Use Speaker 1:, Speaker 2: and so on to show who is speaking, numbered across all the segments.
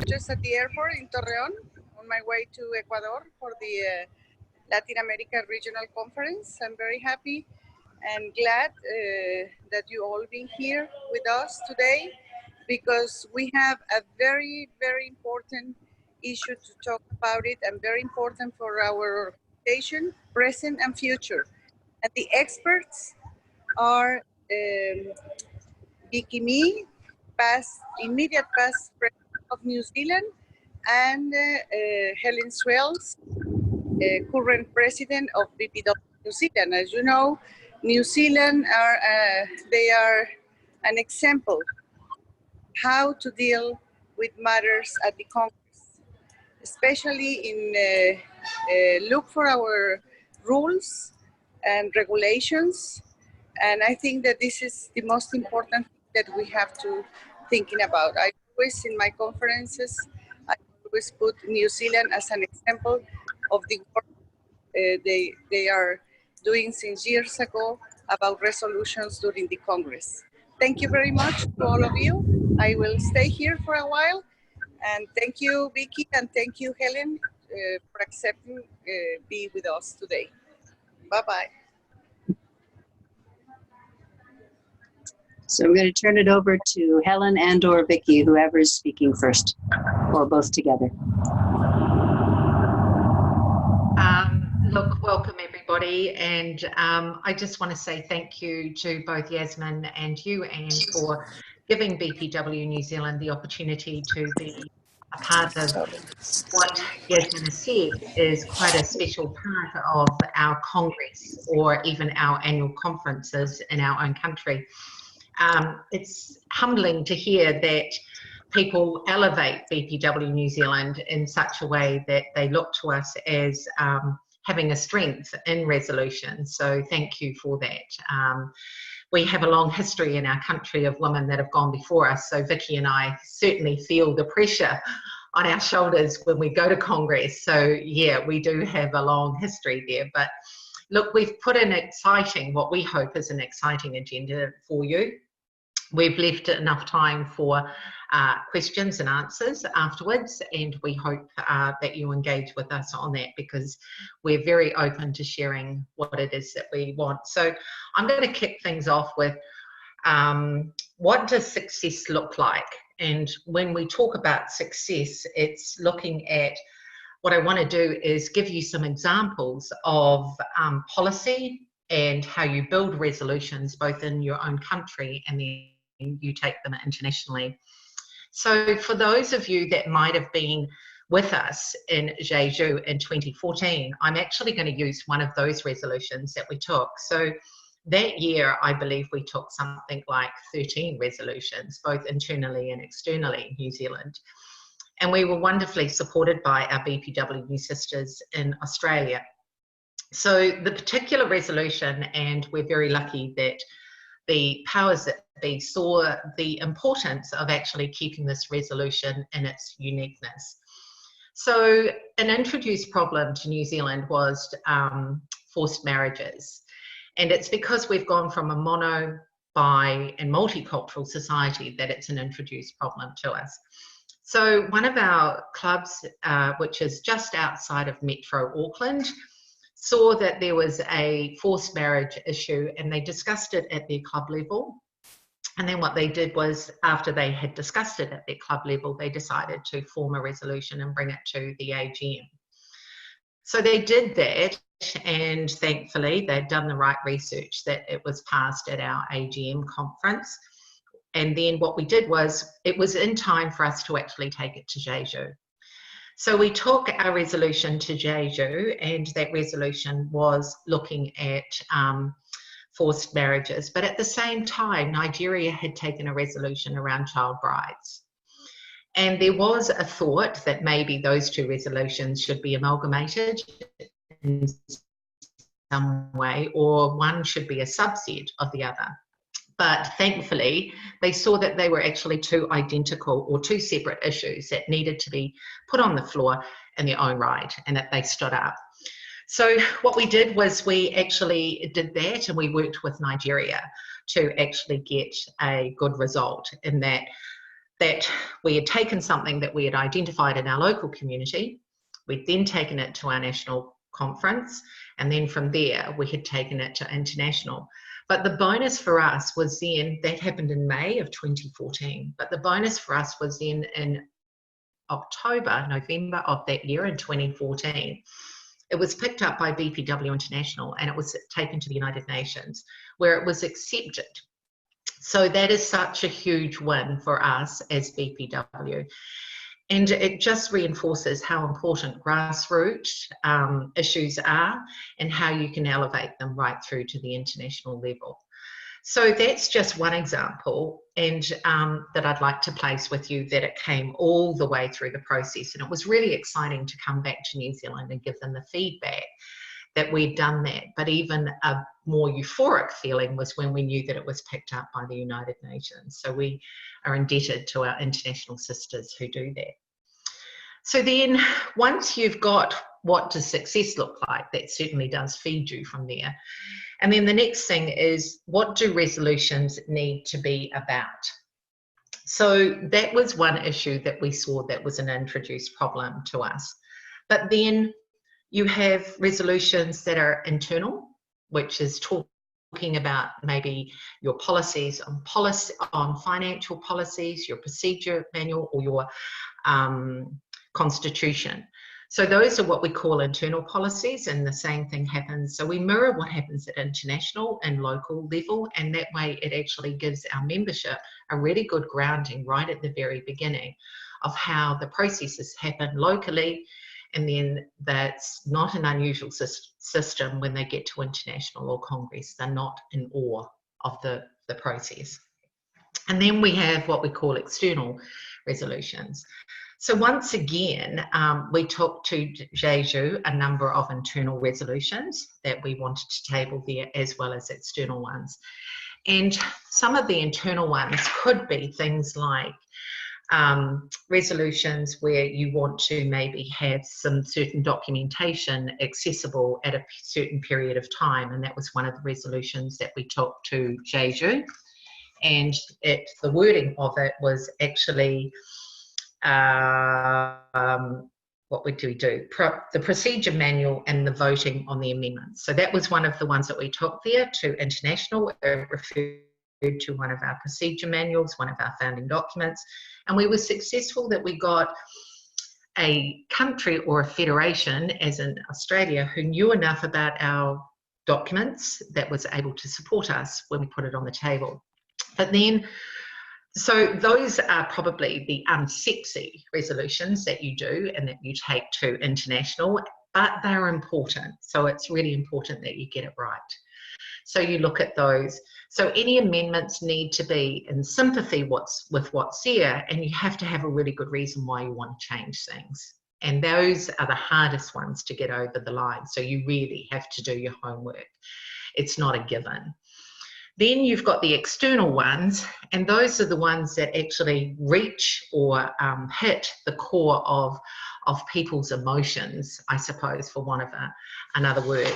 Speaker 1: Just at the airport in Torreon on my way to Ecuador for the Latin America Regional Conference. I'm very happy and glad that you all been here with us today because we have a very, very important issue to talk about it and very important for our organization, present and future. And the experts are Vicky, immediate past president of New Zealand, and Hellen Swales, current president of BPW New Zealand. As you know, New Zealand they are an example how to deal with matters at the Congress, especially in look for our rules and regulations. And I think that this is the most important thing that we have to thinking about. I always, in my conferences, I always put New Zealand as an example of the work they are doing since years ago about resolutions during the Congress. Thank you very much to all of you. I will stay here for a while. And thank you, Vicky, and thank you, Hellen, for accepting be with us today. Bye-bye.
Speaker 2: So I'm going to turn it over to Hellen and or Vicky, whoever is speaking first, or both together.
Speaker 3: Look, welcome everybody, and I just want to say thank you to both Yasmin and you, Anne, for giving BPW New Zealand the opportunity to be a part of what Yasmin has said is quite a special part of our Congress or even our annual conferences in our own country. It's humbling to hear that people elevate BPW New Zealand in such a way that they look to us as having a strength in resolution. So thank you for that. We have a long history in our country of women that have gone before us. So Vicky and I certainly feel the pressure on our shoulders when we go to Congress. So yeah, we do have a long history there. But look, we've put an exciting, what we hope is an exciting agenda for you. We've left enough time for questions and answers afterwards, and we hope that you engage with us on that because we're very open to sharing what it is that we want. So I'm going to kick things off with what does success look like? And when we talk about success, it's looking at what I want to do is give you some examples of policy and how you build resolutions both in your own country and then you take them internationally. So for those of you that might have been with us in Jeju in 2014, I'm actually going to use one of those resolutions that we took. So that year, I believe we took something like 13 resolutions, both internally and externally in New Zealand. And we were wonderfully supported by our BPW sisters in Australia. So the particular resolution, and we're very lucky that the powers that be saw the importance of actually keeping this resolution in its uniqueness. So an introduced problem to New Zealand was forced marriages. And it's because we've gone from a mono, bi and multicultural society that it's an introduced problem to us. So one of our clubs, which is just outside of Metro Auckland, saw that there was a forced marriage issue and they discussed it at their club level. And then what they did was, after they had discussed it at their club level, they decided to form a resolution and bring it to the AGM. So they did that, and thankfully they'd done the right research that it was passed at our AGM conference. And then what we did was, it was in time for us to actually take it to Jeju. So we took our resolution to Jeju, and that resolution was looking at forced marriages. But at the same time, Nigeria had taken a resolution around child brides. And there was a thought that maybe those two resolutions should be amalgamated in some way, or one should be a subset of the other. But thankfully, they saw that they were actually two identical or two separate issues that needed to be put on the floor in their own right, and that they stood up. So what we did was we actually did that, and we worked with Nigeria to actually get a good result in that that we had taken something that we had identified in our local community, we'd then taken it to our national conference, and then from there we had taken it to international. But the bonus for us was then, that happened in May of 2014, but the bonus for us was then in November of that year in 2014, it was picked up by BPW International and it was taken to the United Nations, where it was accepted. So that is such a huge win for us as BPW. And it just reinforces how important grassroots issues are and how you can elevate them right through to the international level. So that's just one example, and that I'd like to place with you, that it came all the way through the process. And it was really exciting to come back to New Zealand and give them the feedback that we'd done that. But even a more euphoric feeling was when we knew that it was picked up by the United Nations. So we are indebted to our international sisters who do that. So then once you've got what does success look like, that certainly does feed you from there. And then the next thing is, what do resolutions need to be about? So that was one issue that we saw that was an introduced problem to us. But then you have resolutions that are internal, which is talking about maybe your policies on financial policies, your procedure manual, or your constitution. So those are what we call internal policies, and the same thing happens. So we mirror what happens at international and local level, and that way it actually gives our membership a really good grounding right at the very beginning of how the processes happen locally, and then that's not an unusual system when they get to international or Congress. They're not in awe of the process. And then we have what we call external resolutions. So once again, we took to Jeju a number of internal resolutions that we wanted to table there, as well as external ones. And some of the internal ones could be things like resolutions where you want to maybe have some certain documentation accessible at a certain period of time. And that was one of the resolutions that we took to Jeju. And the wording of it was actually, what would we do? The procedure manual and the voting on the amendments. So that was one of the ones that we took there to international. It referred to one of our procedure manuals, one of our founding documents. And we were successful that we got a country or a federation, as in Australia, who knew enough about our documents that was able to support us when we put it on the table. But then, so those are probably the unsexy resolutions that you do and that you take to international, but they're important. So it's really important that you get it right. So you look at those. So any amendments need to be in sympathy with what's there, and you have to have a really good reason why you want to change things. And those are the hardest ones to get over the line. So you really have to do your homework. It's not a given. Then you've got the external ones, and those are the ones that actually reach or hit the core of people's emotions, I suppose, for want of another word.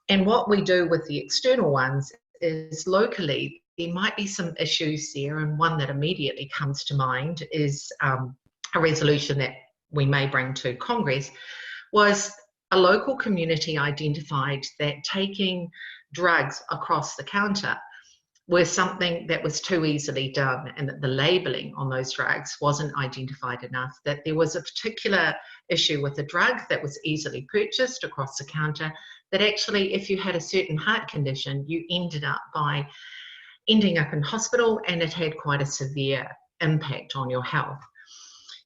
Speaker 3: And what we do with the external ones is locally, there might be some issues there, and one that immediately comes to mind is a resolution that we may bring to Congress, was a local community identified that taking drugs across the counter was something that was too easily done, and that the labelling on those drugs wasn't identified enough, that there was a particular issue with a drug that was easily purchased across the counter, that actually if you had a certain heart condition, you ended up by ending up in hospital, and it had quite a severe impact on your health.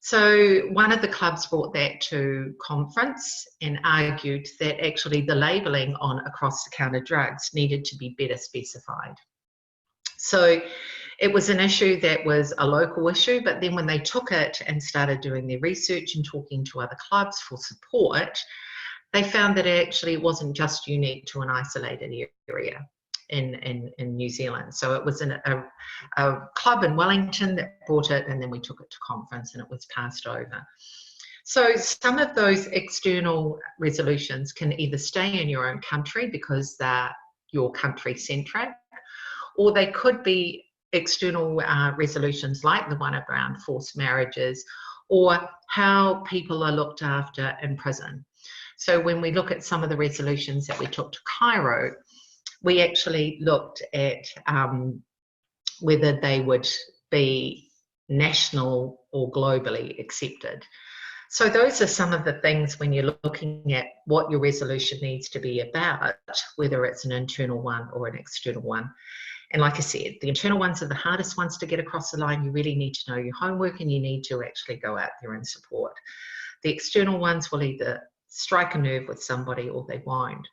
Speaker 3: So one of the clubs brought that to conference and argued that actually the labelling on across-the-counter drugs needed to be better specified. So it was an issue that was a local issue, but then when they took it and started doing their research and talking to other clubs for support, they found that actually it wasn't just unique to an isolated area in New Zealand. So it was a club in Wellington that brought it, and then we took it to conference and it was passed over. So some of those external resolutions can either stay in your own country because they're your country centric, or they could be external resolutions like the one around forced marriages, or how people are looked after in prison. So when we look at some of the resolutions that we took to Cairo, we actually looked at whether they would be national or globally accepted. So those are some of the things when you're looking at what your resolution needs to be about, whether it's an internal one or an external one. And like I said, the internal ones are the hardest ones to get across the line. You really need to know your homework and you need to actually go out there and support. The external ones will either strike a nerve with somebody or they won't.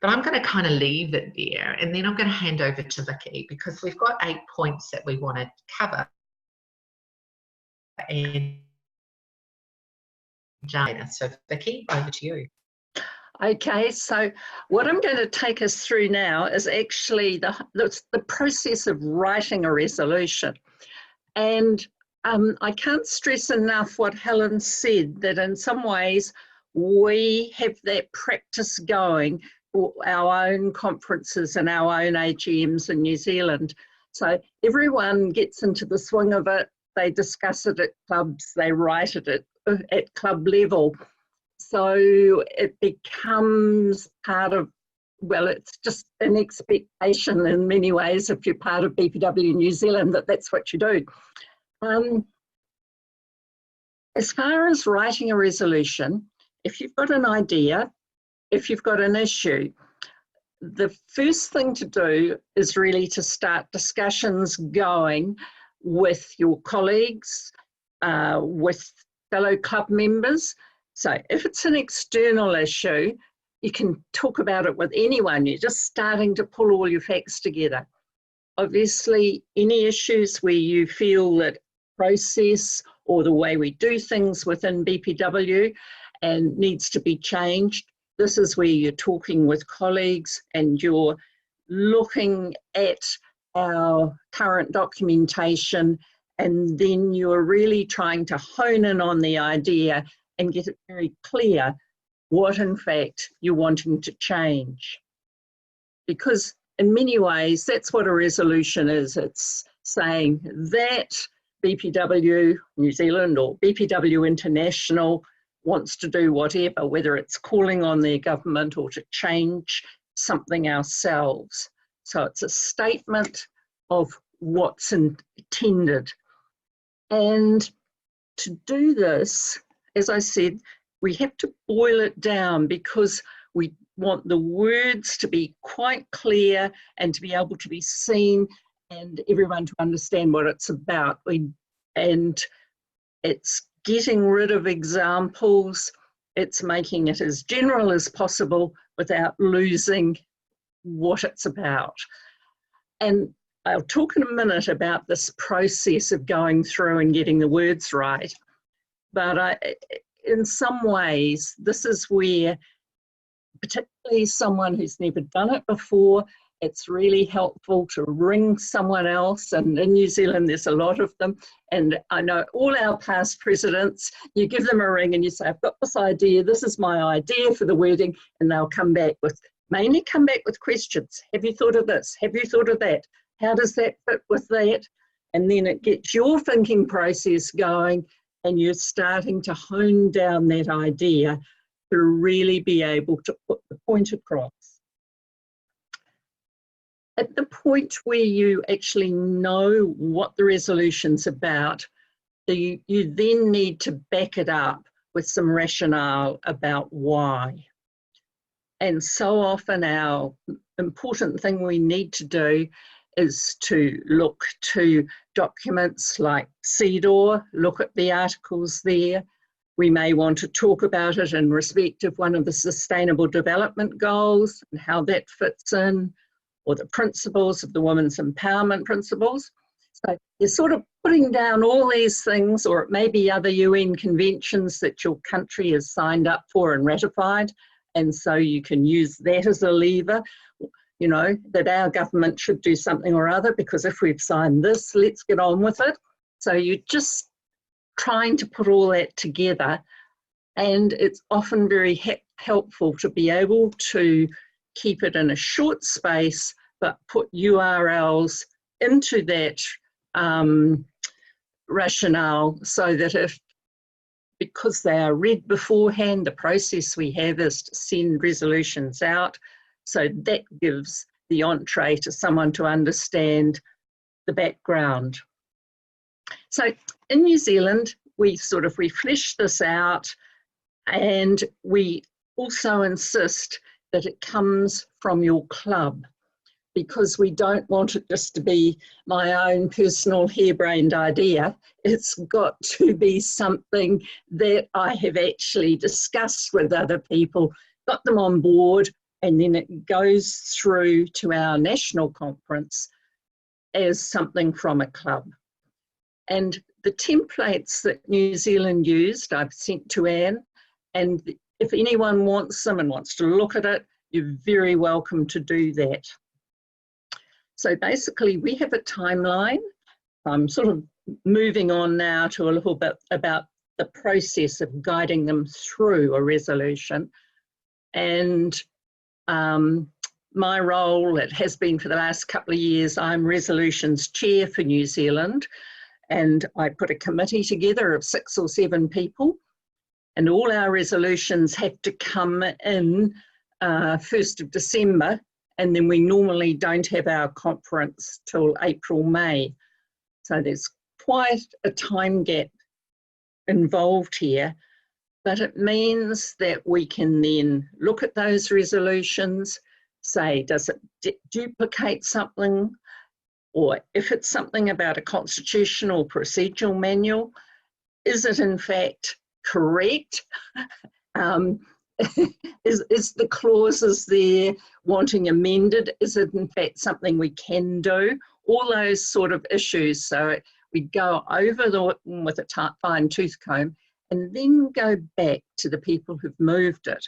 Speaker 3: But I'm going to kind of leave it there, and then I'm going to hand over to Vicky, because we've got 8 points that we want to cover. And so Vicky, over to you.
Speaker 4: Okay, so what I'm going to take us through now is actually the process of writing a resolution. And I can't stress enough what Helen said, that in some ways we have that practice going for our own conferences and our own AGMs in New Zealand. So everyone gets into the swing of it, they discuss it at clubs, they write it at club level. So it becomes part of, well, it's just an expectation in many ways if you're part of BPW New Zealand that that's what you do. As far as writing a resolution, if you've got an idea, if you've got an issue, the first thing to do is really to start discussions going with your colleagues, with fellow club members. So if it's an external issue, you can talk about it with anyone. You're just starting to pull all your facts together. Obviously, any issues where you feel that process or the way we do things within BPW and needs to be changed, this is where you're talking with colleagues and you're looking at our current documentation, and then you're really trying to hone in on the idea and get it very clear what in fact you're wanting to change. Because in many ways, that's what a resolution is. It's saying that BPW New Zealand or BPW International wants to do whatever, whether it's calling on their government or to change something ourselves. So it's a statement of what's intended. And to do this, as I said, we have to boil it down because we want the words to be quite clear and to be able to be seen and everyone to understand what it's about. And it's getting rid of examples, it's making it as general as possible without losing what it's about. And I'll talk in a minute about this process of going through and getting the words right. But in some ways, this is where, particularly someone who's never done it before, it's really helpful to ring someone else. And in New Zealand, there's a lot of them. And I know all our past presidents, you give them a ring and you say, I've got this idea, this is my idea for the wording, and they'll come back with, mainly come back with questions. Have you thought of this? Have you thought of that? How does that fit with that? And then it gets your thinking process going and you're starting to hone down that idea to really be able to put the point across. At the point where you actually know what the resolution's about, you then need to back it up with some rationale about why. And so often our important thing we need to do is to look to documents like CEDAW, look at the articles there. We may want to talk about it in respect of one of the Sustainable Development Goals and how that fits in, or the principles of the Women's Empowerment Principles. So you're sort of putting down all these things, or it may be other UN conventions that your country has signed up for and ratified, and so you can use that as a lever, you know, that our government should do something or other, because if we've signed this, let's get on with it. So you're just trying to put all that together, and it's often very helpful to be able to keep it in a short space, but put URLs into that rationale, so that because they are read beforehand, the process we have is to send resolutions out. So that gives the entree to someone to understand the background. So in New Zealand, we flesh this out, and we also insist that it comes from your club, because we don't want it just to be my own personal harebrained idea. It's got to be something that I have actually discussed with other people, got them on board, and then it goes through to our national conference as something from a club. And the templates that New Zealand used, I've sent to Anne, and if anyone wants them and wants to look at it, you're very welcome to do that. So basically, we have a timeline. I'm sort of moving on now to a little bit about the process of guiding them through a resolution. And my role, it has been for the last couple of years, I'm resolutions chair for New Zealand, and I put a committee together of 6 or 7 people, and all our resolutions have to come in 1st of December, and then we normally don't have our conference till April, May. So there's quite a time gap involved here, but it means that we can then look at those resolutions, say, does it duplicate something? Or if it's something about a constitutional procedural manual, is it in fact correct? Is the clauses there wanting amended? Is it in fact something we can do? All those sort of issues. So we go over them with a fine tooth comb and then go back to the people who've moved it,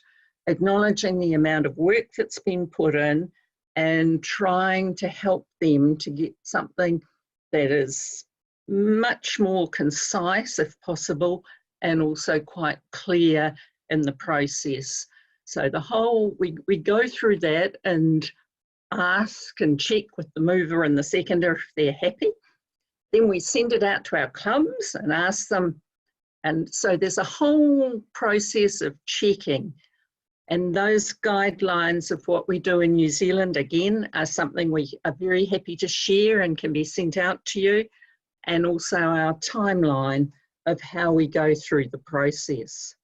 Speaker 4: acknowledging the amount of work that's been put in and trying to help them to get something that is much more concise if possible, and also quite clear in the process. So the whole, we go through that and ask and check with the mover and the seconder if they're happy. Then we send it out to our clubs and ask them. And so there's a whole process of checking. And those guidelines of what we do in New Zealand, again, are something we are very happy to share and can be sent out to you. And also our timeline of how we go through the process.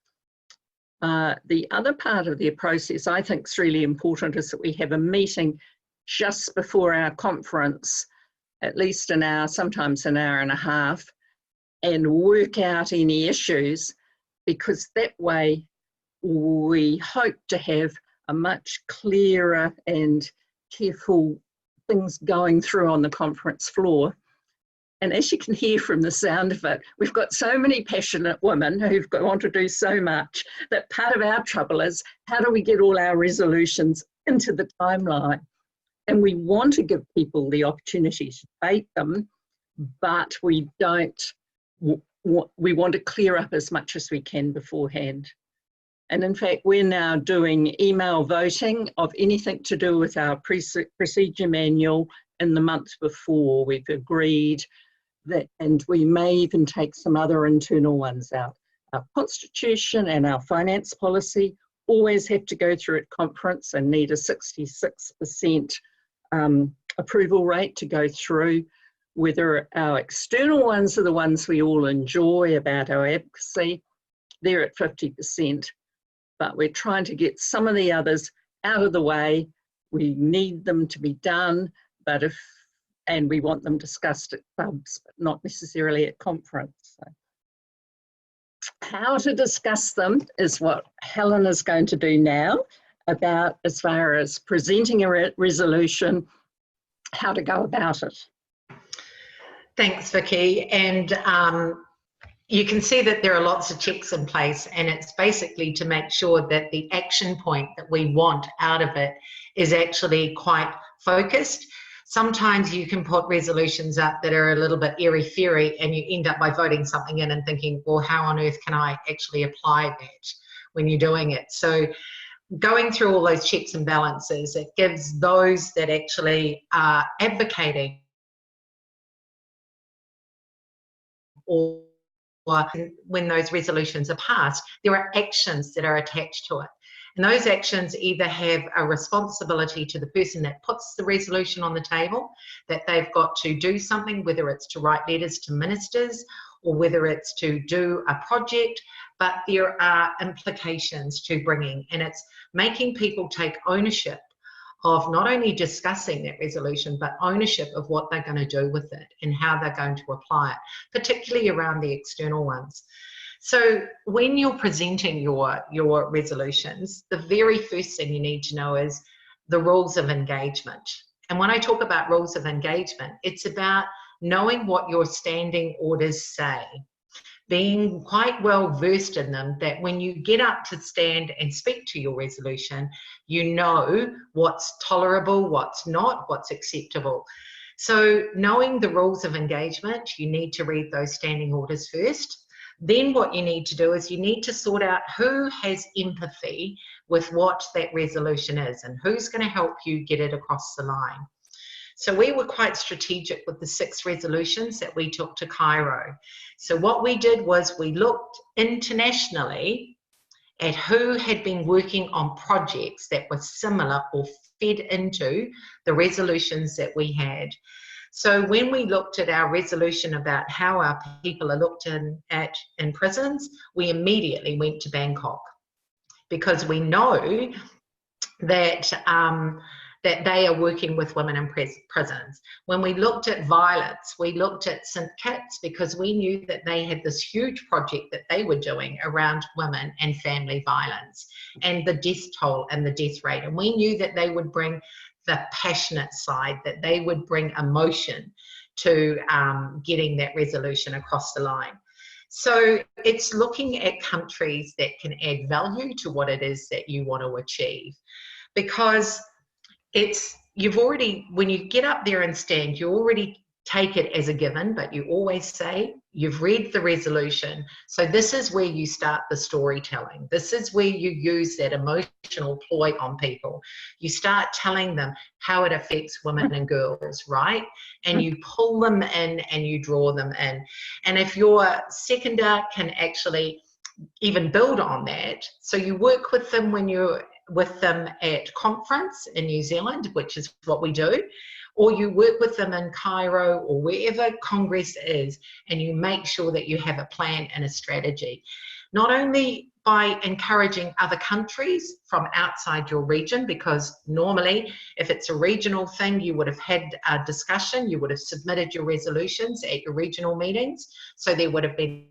Speaker 4: The other part of the process I think is really important is that we have a meeting just before our conference, at least an hour, sometimes an hour and a half, and work out any issues, because that way we hope to have a much clearer and careful things going through on the conference floor. And as you can hear from the sound of it, we've got so many passionate women who want to do so much that part of our trouble is, how do we get all our resolutions into the timeline? And we want to give people the opportunity to debate them, but we don't, we want to clear up as much as we can beforehand. And in fact, we're now doing email voting of anything to do with our procedure manual in the month before. We've agreed that, and we may even take some other internal ones out. Our constitution and our finance policy always have to go through at conference and need a 66% approval rate to go through. Whether our external ones are the ones we all enjoy about our advocacy, they're at 50%. But we're trying to get some of the others out of the way. We need them to be done, and we want them discussed at clubs, but not necessarily at conference. So how to discuss them is what Helen is going to do now, about as far as presenting a resolution, how to go about it.
Speaker 3: Thanks, Vicky. And you can see that there are lots of checks in place, and it's basically to make sure that the action point that we want out of it is actually quite focused. Sometimes you can put resolutions up that are a little bit airy-fairy, and you end up by voting something in and thinking, well, how on earth can I actually apply that when you're doing it? So going through all those checks and balances, it gives those that actually are advocating or when those resolutions are passed, there are actions that are attached to it. And those actions either have a responsibility to the person that puts the resolution on the table, that they've got to do something, whether it's to write letters to ministers or whether it's to do a project, but there are implications to bringing, and it's making people take ownership of not only discussing that resolution, but ownership of what they're going to do with it and how they're going to apply it, particularly around the external ones. So when you're presenting your resolutions, the very first thing you need to know is the rules of engagement. And when I talk about rules of engagement, it's about knowing what your standing orders say, being quite well versed in them, that when you get up to stand and speak to your resolution, you know what's tolerable, what's not, what's acceptable. So knowing the rules of engagement, you need to read those standing orders first. Then what you need to do is you need to sort out who has empathy with what that resolution is and who's going to help you get it across the line. So we were quite strategic with the 6 resolutions that we took to Cairo. So what we did was we looked internationally at who had been working on projects that were similar or fed into the resolutions that we had. So when we looked at our resolution about how our people are looked at in prisons, we immediately went to Bangkok, because we know that that they are working with women in prisons. When we looked at violence, we looked at St. Kitts, because we knew that they had this huge project that they were doing around women and family violence and the death toll and the death rate. And we knew that they would bring the passionate side, that they would bring emotion to getting that resolution across the line. So it's looking at countries that can add value to what it is that you want to achieve, because you've already, when you get up there and stand, you already take it as a given, but you always say, you've read the resolution. So this is where you start the storytelling. This is where you use that emotional ploy on people. You start telling them how it affects women and girls, right? And you pull them in and you draw them in. And if your seconder can actually even build on that, so you work with them when you're with them at conference in New Zealand, which is what we do, or you work with them in Cairo or wherever Congress is, and you make sure that you have a plan and a strategy. Not only by encouraging other countries from outside your region, because normally if it's a regional thing, you would have had a discussion, you would have submitted your resolutions at your regional meetings, so there would have been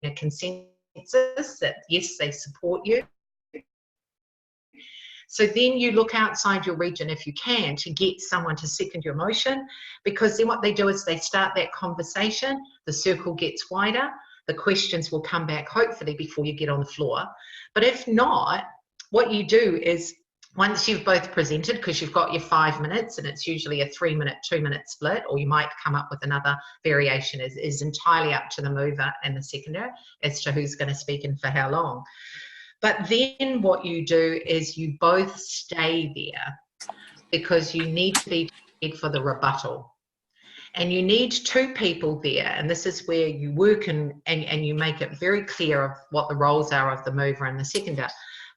Speaker 3: a consensus that yes, they support you. So then you look outside your region if you can to get someone to second your motion, because then what they do is they start that conversation, the circle gets wider, the questions will come back hopefully before you get on the floor. But if not, what you do is once you've both presented, because you've got your 5 minutes and it's usually a 3-minute, 2-minute split, or you might come up with another variation, is entirely up to the mover and the seconder as to who's going to speak and for how long. But then what you do is you both stay there, because you need to be prepared for the rebuttal. And you need 2 people there, and this is where you work and you make it very clear of what the roles are of the mover and the seconder.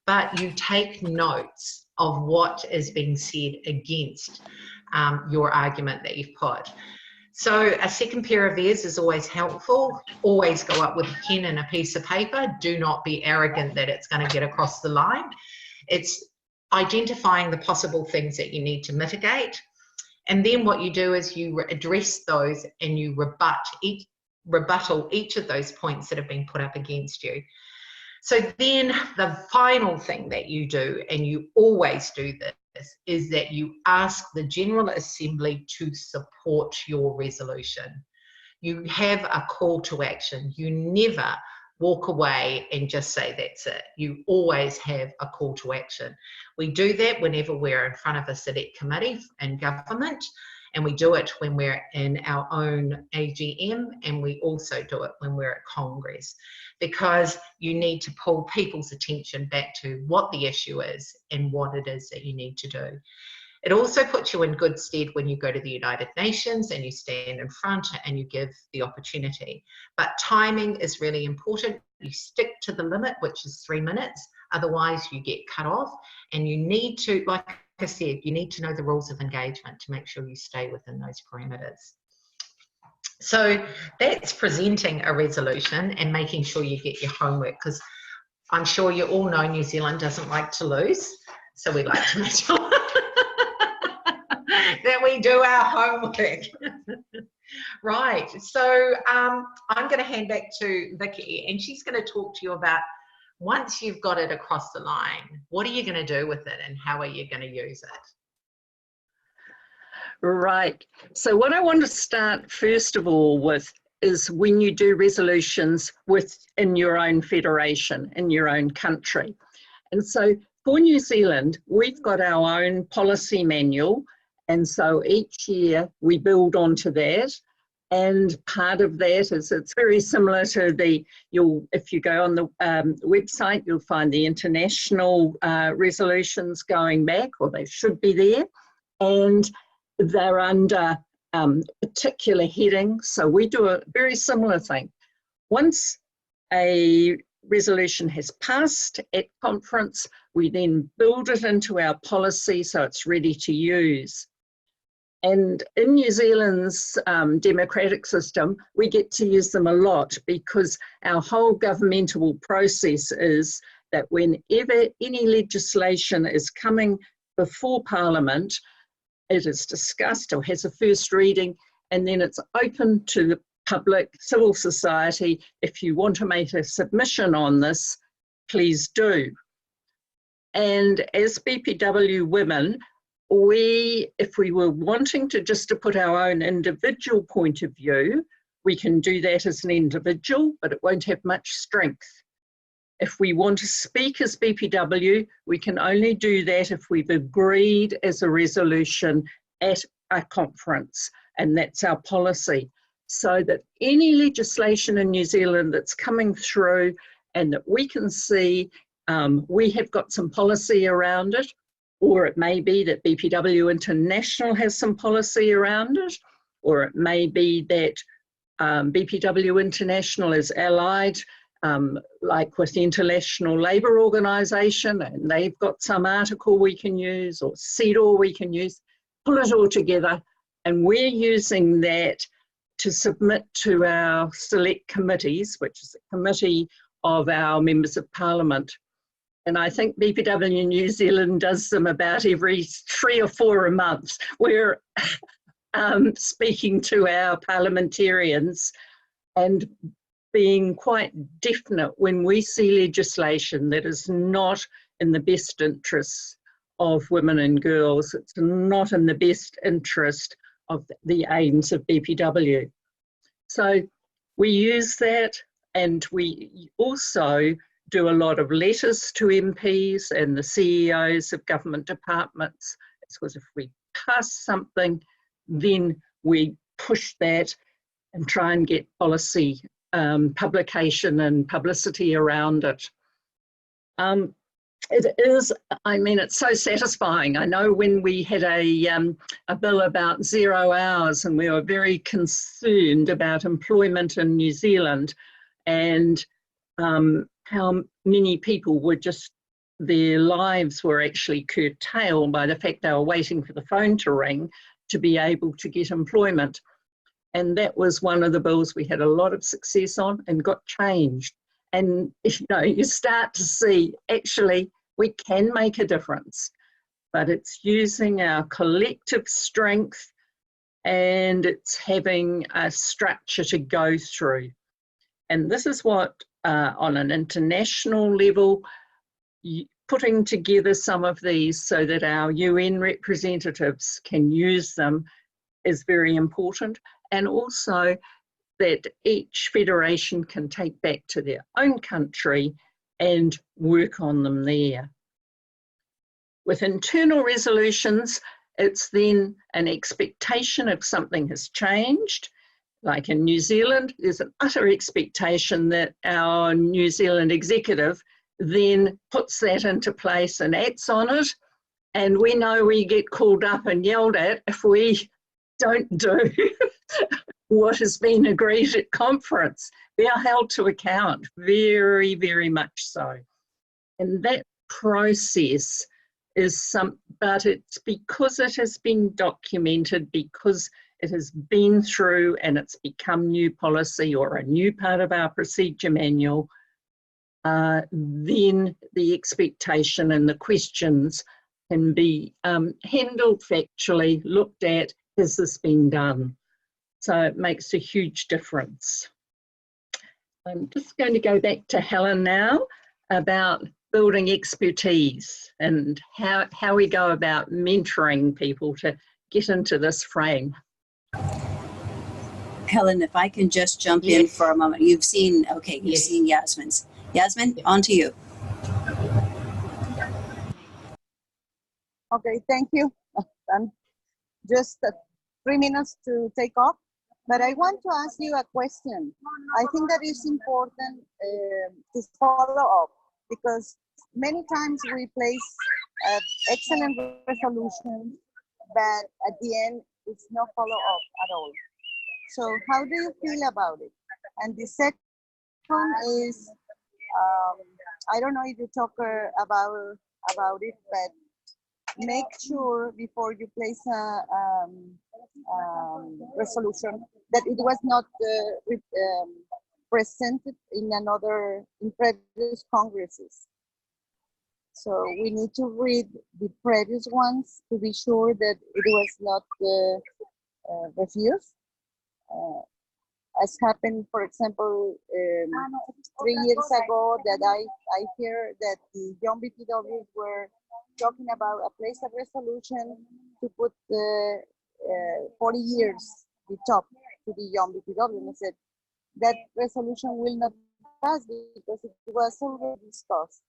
Speaker 3: But you take notes of what is being said against your argument that you've put. So a second pair of ears is always helpful. Always go up with a pen and a piece of paper. Do not be arrogant that it's going to get across the line. It's identifying the possible things that you need to mitigate. And then what you do is you address those and you rebuttal each of those points that have been put up against you. So then the final thing that you do, and you always do this, is that you ask the General Assembly to support your resolution. You have a call to action. You never walk away and just say that's it. You always have a call to action. We do that whenever we're in front of a select committee in government, and we do it when we're in our own AGM, and we also do it when we're at Congress, because you need to pull people's attention back to what the issue is and what it is that you need to do. It also puts you in good stead when you go to the United Nations and you stand in front and you give the opportunity. But timing is really important. You stick to the limit, which is 3 minutes. Otherwise, you get cut off. And you need to, like I said, you need to know the rules of engagement to make sure you stay within those parameters. So that's presenting a resolution and making sure you get your homework, because I'm sure you all know New Zealand doesn't like to lose. So we like to make sure that we do our homework. Right, so I'm going to hand back to Vicky, and she's going to talk to you about, once you've got it across the line, what are you going to do with it and how are you going to use it?
Speaker 4: Right. So what I want to start first of all with is when you do resolutions within your own federation, in your own country. And so for New Zealand, we've got our own policy manual. And so each year we build onto that. And part of that is, it's very similar to if you go on the website, you'll find the international resolutions going back, or they should be there. And they're under particular headings. So we do a very similar thing. Once a resolution has passed at conference, we then build it into our policy so it's ready to use. And in New Zealand's democratic system, we get to use them a lot, because our whole governmental process is that whenever any legislation is coming before Parliament, it is discussed or has a first reading, and then it's open to the public, civil society. If you want to make a submission on this, please do. And as BPW women, if we were wanting to put our own individual point of view, we can do that as an individual, but it won't have much strength. If we want to speak as BPW, we can only do that if we've agreed as a resolution at a conference, and that's our policy. So that any legislation in New Zealand that's coming through and that we can see, we have got some policy around it, or it may be that BPW International has some policy around it, or it may be that BPW International is allied like with the International Labour Organisation, and they've got some article we can use, or CEDAW we can use. Pull it all together, and we're using that to submit to our select committees, which is a committee of our members of Parliament. And I think BPW New Zealand does them about every 3 or 4 a month. We're speaking to our parliamentarians and being quite definite when we see legislation that is not in the best interests of women and girls. It's not in the best interest of the aims of BPW. So we use that, and we also do a lot of letters to MPs and the CEOs of government departments. Because if we pass something, then we push that and try and get policy publication and publicity around it. It is, I mean, it's so satisfying. I know when we had a bill about 0 hours, and we were very concerned about employment in New Zealand, and how many people were their lives were actually curtailed by the fact they were waiting for the phone to ring to be able to get employment. And that was one of the bills we had a lot of success on and got changed. And you start to see, actually, we can make a difference, but it's using our collective strength, and it's having a structure to go through. And this is what, on an international level, putting together some of these so that our UN representatives can use them is very important. And also that each federation can take back to their own country and work on them there. With internal resolutions, it's then an expectation if something has changed. Like in New Zealand, there's an utter expectation that our New Zealand executive then puts that into place and acts on it. And we know we get called up and yelled at if we don't do what has been agreed at conference. We are held to account, very, very much so. And that process is but it's because it has been documented, because it has been through and it's become new policy or a new part of our procedure manual, then the expectation and the questions can be handled factually, looked at, has this been done? So it makes a huge difference. I'm just going to go back to Helen now about building expertise and how we go about mentoring people to get into this frame.
Speaker 2: Helen, if I can just jump in for a moment. You've seen Yasmin's. Yasmin, on to you.
Speaker 1: Okay, thank you. Just 3 minutes to take off, but I want to ask you a question. I think that it's important to follow up, because many times we place excellent resolutions, but at the end, it's no follow up at all. So how do you feel about it? And the second is, I don't know if you talk about it, but make sure before you place a resolution that it was not presented in previous congresses. So we need to read the previous ones to be sure that it was not refused. As happened, for example, 3 years ago, that I hear that the young BPWs were talking about a place of resolution to put the 40 years, the top, to the young BPW. And I said, that resolution will not pass because it was already discussed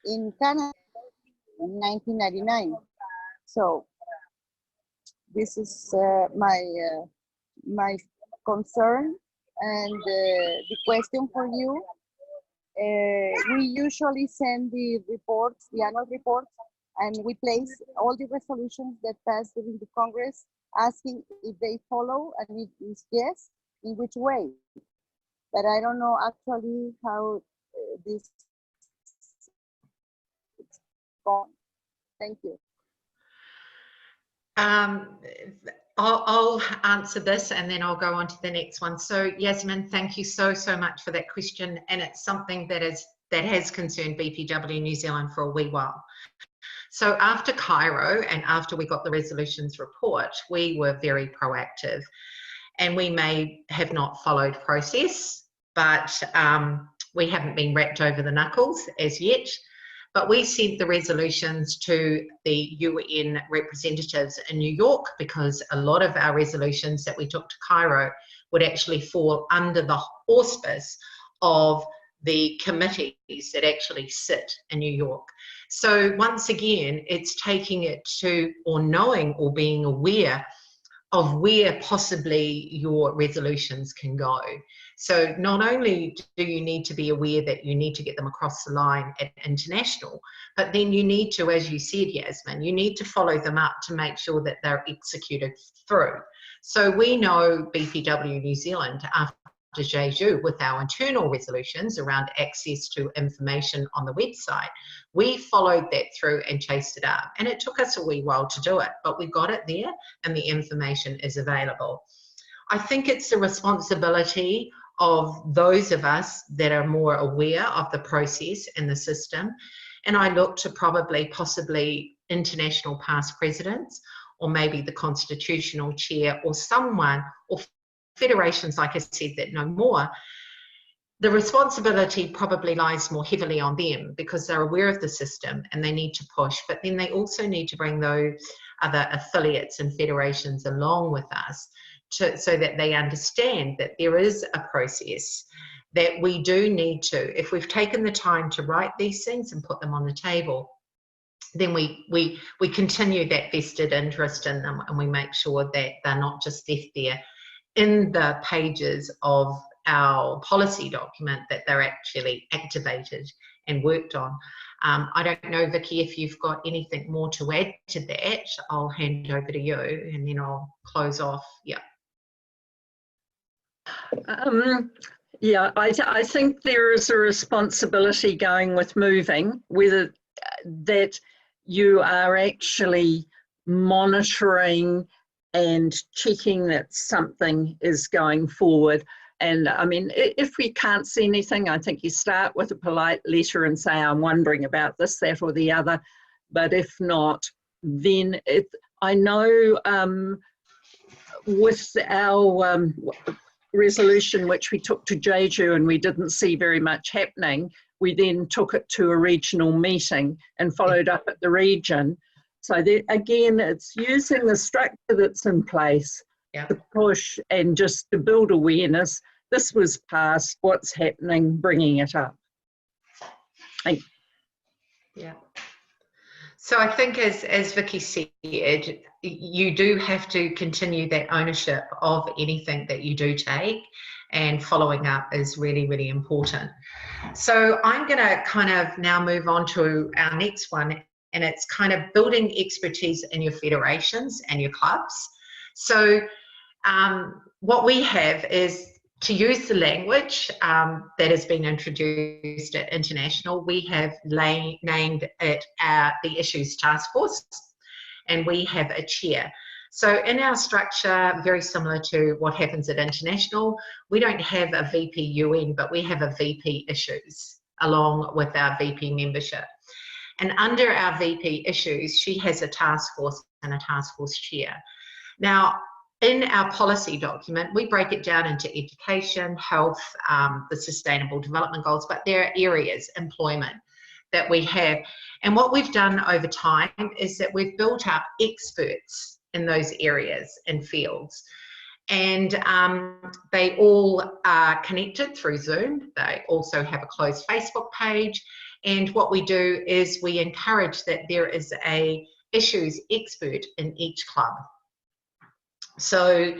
Speaker 1: in Canada in 1999. So this is my concern, and the question for you. We usually send the reports, the annual reports, and we place all the resolutions that pass during the Congress, asking if they follow, and if it's yes, in which way. But I don't know actually how this is going. Thank you.
Speaker 3: I'll answer this and then I'll go on to the next one. So Yasmin, thank you so much for that question, and it's something that has concerned BPW New Zealand for a wee while. So after Cairo and after we got the resolutions report, we were very proactive, and we may have not followed process, but we haven't been wrapped over the knuckles as yet. But we sent the resolutions to the UN representatives in New York, because a lot of our resolutions that we took to Cairo would actually fall under the auspice of the committees that actually sit in New York. So once again, it's taking it to, or knowing or being aware of where possibly your resolutions can go. So not only do you need to be aware that you need to get them across the line at international, but then you need to, as you said, Yasmin, you need to follow them up to make sure that they're executed through. So we know BPW New Zealand, after Jeju, with our internal resolutions around access to information on the website, we followed that through and chased it up. And it took us a wee while to do it, but we got it there and the information is available. I think it's the responsibility of those of us that are more aware of the process and the system. And I look to possibly international past presidents, or maybe the constitutional chair, or someone, or federations, like I said, that know more. The responsibility probably lies more heavily on them, because they're aware of the system and they need to push, but then they also need to bring those other affiliates and federations along with us so that they understand that there is a process, that we do need to, if we've taken the time to write these things and put them on the table, then we continue that vested interest in them, and we make sure that they're not just left there in the pages of our policy document, that they're actually activated and worked on. I don't know, Vicky, if you've got anything more to add to that. I'll hand over to you and then I'll close off. Yeah.
Speaker 4: Yeah, I think there is a responsibility going with moving, whether that you are actually monitoring and checking that something is going forward. And I mean, if we can't see anything, I think you start with a polite letter and say, I'm wondering about this, that, or the other. But if not, then I know with our resolution, which we took to Jeju and we didn't see very much happening, we then took it to a regional meeting and followed up at the region. So that, again, it's using the structure that's in place to push and just to build awareness. This was past, what's happening, bringing it up.
Speaker 3: Yeah. So I think as Vicky said, you do have to continue that ownership of anything that you do take, and following up is really, really important. So I'm going to kind of now move on to our next one, and it's kind of building expertise in your federations and your clubs. So what we have is to use the language that has been introduced at International. We have named it the Issues Task Force, and we have a chair. So in our structure, very similar to what happens at International, we don't have a VP UN, but we have a VP Issues along with our VP membership. And under our VP Issues, she has a task force and a task force chair. Now, in our policy document, we break it down into education, health, the sustainable development goals, but there are areas, employment, that we have. And what we've done over time is that we've built up experts in those areas and fields. And they all are connected through Zoom. They also have a closed Facebook page. And what we do is we encourage that there is a issues expert in each club. So,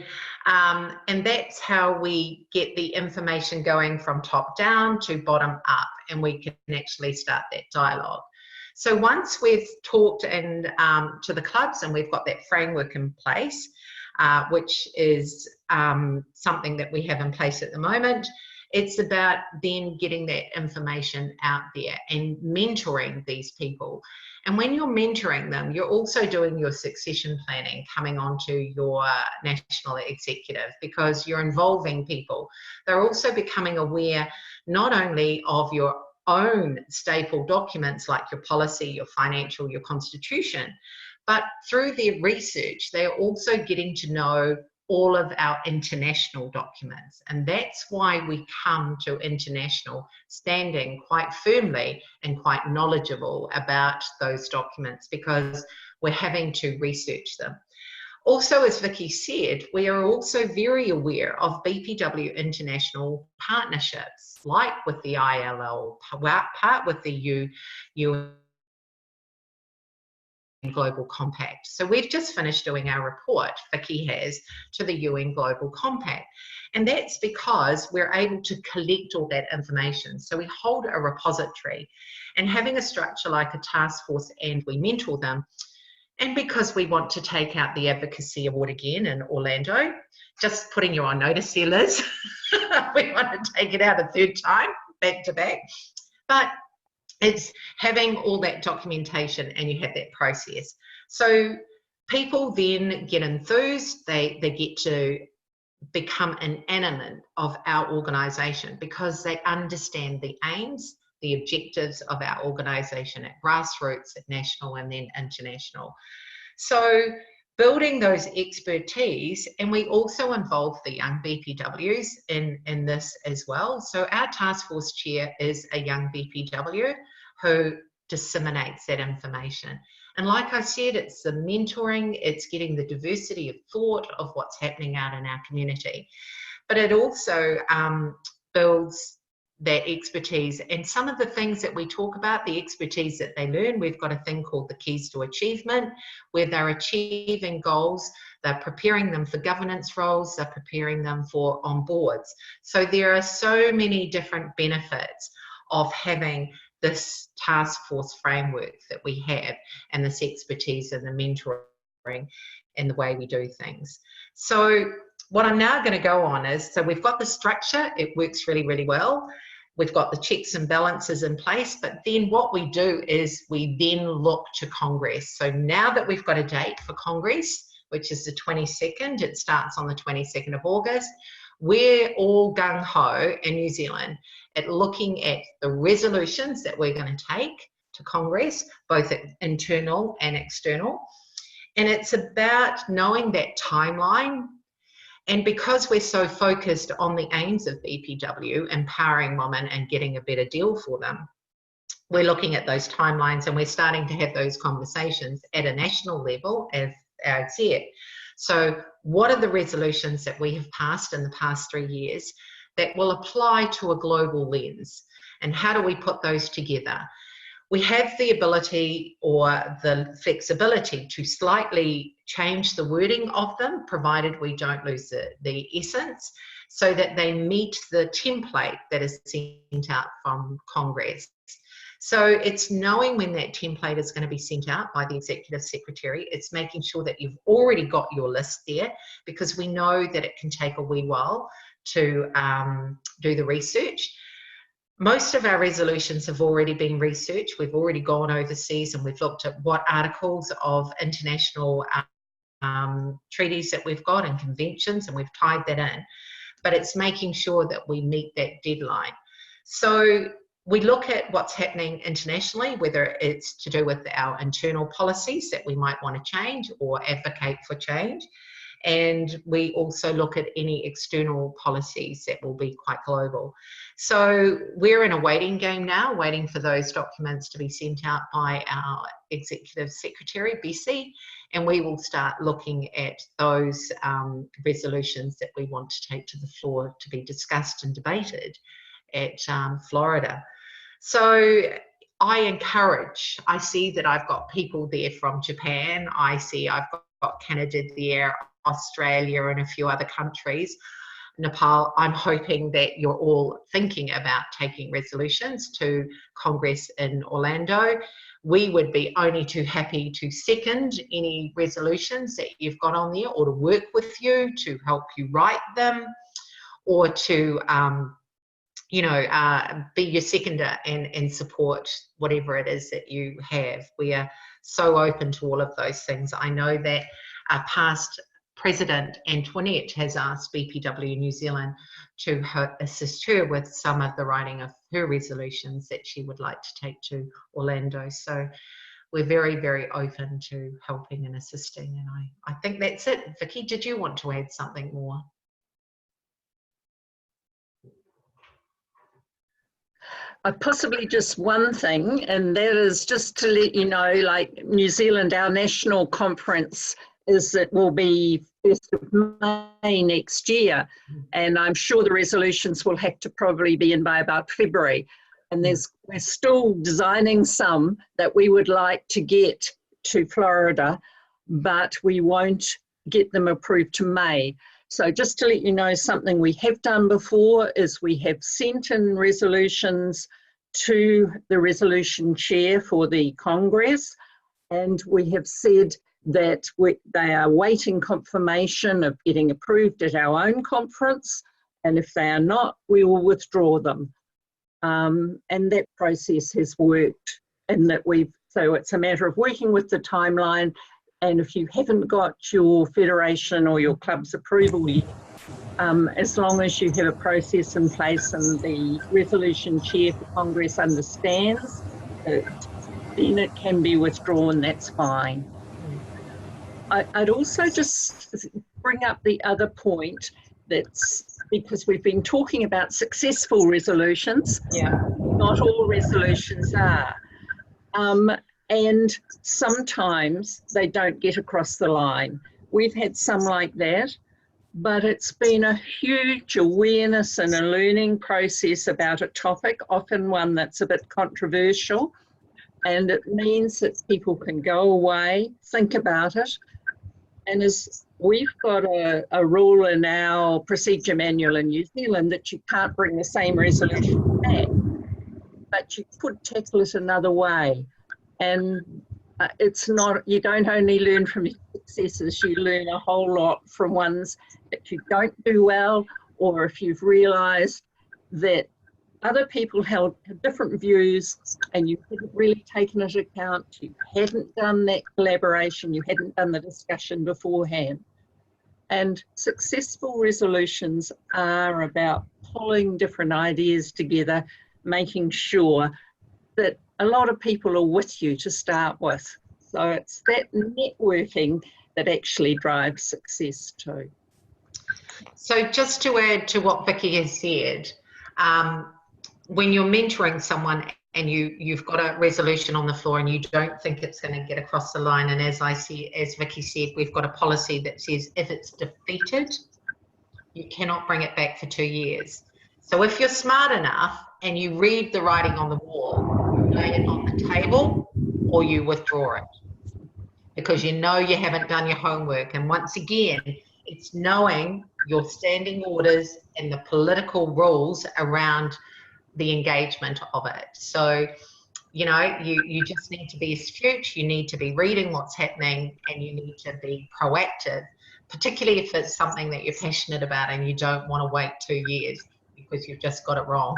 Speaker 3: and that's how we get the information going from top down to bottom up, and we can actually start that dialogue. So once we've talked and to the clubs and we've got that framework in place, which is something that we have in place at the moment, it's about then getting that information out there and mentoring these people. And when you're mentoring them, you're also doing your succession planning, coming onto your national executive, because you're involving people. They're also becoming aware not only of your own staple documents like your policy, your financial, your constitution, but through their research, they're also getting to know all of our international documents. And that's why we come to International standing quite firmly and quite knowledgeable about those documents, because we're having to research them. Also, as Vicky said, we are also very aware of BPW international partnerships, like with the ILL, part with the UN Global Compact. So we've just finished doing our report, Vicky has, to the UN Global Compact. And that's because we're able to collect all that information. So we hold a repository, and having a structure like a task force, and we mentor them. And because we want to take out the Advocacy Award again in Orlando, just putting you on notice here, Liz, we want to take it out a third time, back to back. But it's having all that documentation and you have that process. So people then get enthused, they get to become an animate of our organisation, because they understand the aims, the objectives of our organisation at grassroots, at national, and then international. So building those expertise, and we also involve the young BPWs in this as well. So our task force chair is a young BPW who disseminates that information. And like I said, it's the mentoring, it's getting the diversity of thought of what's happening out in our community. But it also builds that expertise, and some of the things that we talk about, the expertise that they learn, we've got a thing called the Keys to Achievement, where they're achieving goals, they're preparing them for governance roles, they're preparing them for on boards. So there are so many different benefits of having this task force framework that we have and this expertise and the mentoring and the way we do things. So what I'm now going to go on is, so we've got the structure, it works really, really well. We've got the checks and balances in place, but then what we do is we then look to Congress. So now that we've got a date for Congress, which is the 22nd, it starts on the 22nd of August, we're all gung-ho in New Zealand at looking at the resolutions that we're going to take to Congress, both internal and external. And it's about knowing that timeline. And because we're so focused on the aims of BPW, empowering women and getting a better deal for them, we're looking at those timelines and we're starting to have those conversations at a national level, as I said. So what are the resolutions that we have passed in the past 3 years that will apply to a global lens? And how do we put those together? We have the ability or the flexibility to slightly change the wording of them, provided we don't lose the essence, so that they meet the template that is sent out from Congress. So it's knowing when that template is going to be sent out by the Executive Secretary. It's making sure that you've already got your list there, because we know that it can take a wee while to do the research. Most of our resolutions have already been researched. We've already gone overseas and we've looked at what articles of international treaties that we've got and conventions, and we've tied that in. But it's making sure that we meet that deadline. So we look at what's happening internationally, whether it's to do with our internal policies that we might want to change or advocate for change. And we also look at any external policies that will be quite global. So we're in a waiting game now, waiting for those documents to be sent out by our Executive Secretary, Bessie, and we will start looking at those resolutions that we want to take to the floor to be discussed and debated at Florida. So I see that I've got people there from Japan. I see I've got Canada there, Australia, and a few other countries. Nepal. I'm hoping that you're all thinking about taking resolutions to Congress in Orlando. We would be only too happy to second any resolutions that you've got on there, or to work with you to help you write them, or to be your seconder and support whatever it is that you have. We are so open to all of those things. I know that our past President Antoinette has asked BPW New Zealand to assist her with some of the writing of her resolutions that she would like to take to Orlando. So we're very, very open to helping and assisting. And I think that's it. Vicky, did you want to add something more?
Speaker 4: Possibly just one thing, and that is just to let you know, like New Zealand, our national conference it will be 1st of May next year, and I'm sure the resolutions will have to probably be in by about February. And we're still designing some that we would like to get to Florida, but we won't get them approved to May. So just to let you know, something we have done before is we have sent in resolutions to the resolution chair for the Congress, and we have said that they are waiting confirmation of getting approved at our own conference, and if they are not, we will withdraw them. And that process has worked, and so it's a matter of working with the timeline. And if you haven't got your federation or your club's approval yet, as long as you have a process in place and the resolution chair for Congress understands it, then it can be withdrawn, that's fine. I'd also just bring up the other point, that's because we've been talking about successful resolutions.
Speaker 3: Yeah.
Speaker 4: Not all resolutions are. And sometimes they don't get across the line. We've had some like that, but it's been a huge awareness and a learning process about a topic, often one that's a bit controversial, and it means that people can go away, think about it. And as we've got a rule in our procedure manual in New Zealand that you can't bring the same resolution back. but you could tackle it another way. And it's not, you don't only learn from your successes, you learn a whole lot from ones that you don't do well, or if you've realised that other people held different views and you hadn't really taken into account, you hadn't done that collaboration, you hadn't done the discussion beforehand. And successful resolutions are about pulling different ideas together, making sure that a lot of people are with you to start with. So it's that networking that actually drives success too.
Speaker 3: So just to add to what Vicky has said, when you're mentoring someone and you've got a resolution on the floor and you don't think it's going to get across the line, and as Vicky said, we've got a policy that says if it's defeated, you cannot bring it back for 2 years. So if you're smart enough and you read the writing on the wall, you lay it on the table or you withdraw it, because you know you haven't done your homework. And once again, it's knowing your standing orders and the political rules around the engagement of it. So, you know, you just need to be astute, you need to be reading what's happening, and you need to be proactive, particularly if it's something that you're passionate about and you don't want to wait 2 years because you've just got it wrong.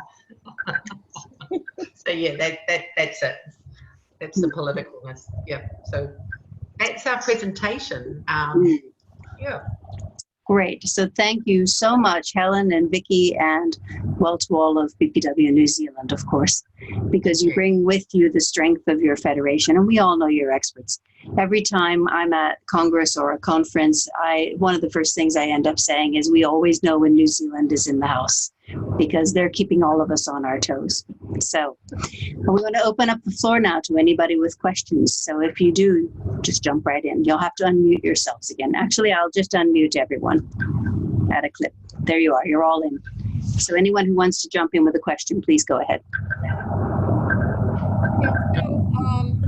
Speaker 3: So yeah, that's it. That's the politicalness. Yeah. So that's our presentation. Yeah.
Speaker 2: Great. So thank you so much, Helen and Vicky, and well, to all of BPW New Zealand, of course, because you bring with you the strength of your federation, and we all know you're experts. Every time I'm at Congress or a conference, one of the first things I end up saying is we always know when New Zealand is in the house, because they're keeping all of us on our toes. So we're going to open up the floor now to anybody with questions. So if you do, just jump right in. You'll have to unmute yourselves again. Actually, I'll just unmute everyone at a clip. There you are. You're all in. So anyone who wants to jump in with a question, please go ahead.